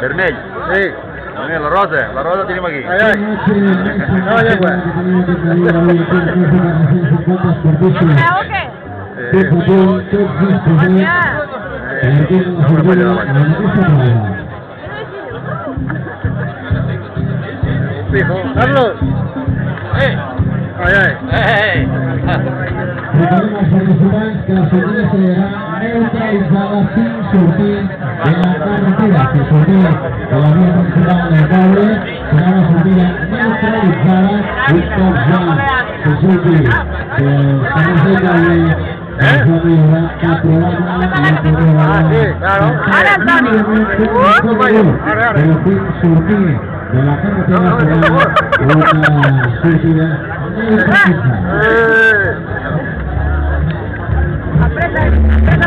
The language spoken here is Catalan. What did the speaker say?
Vermell. Sí. La rosa tenim aquí. No, ja ho és. Carlos! Recordem als participants que la sortida serà neutralitzada fins sortir de la carretera. Si sortir de la via principal del poble, serà una sortida neutralitzada un cop ja se surti del carrer del poble. Es va millorar el programa i el programa però fins sortir de la carretera serà una sortida neutralitzada. Apreta.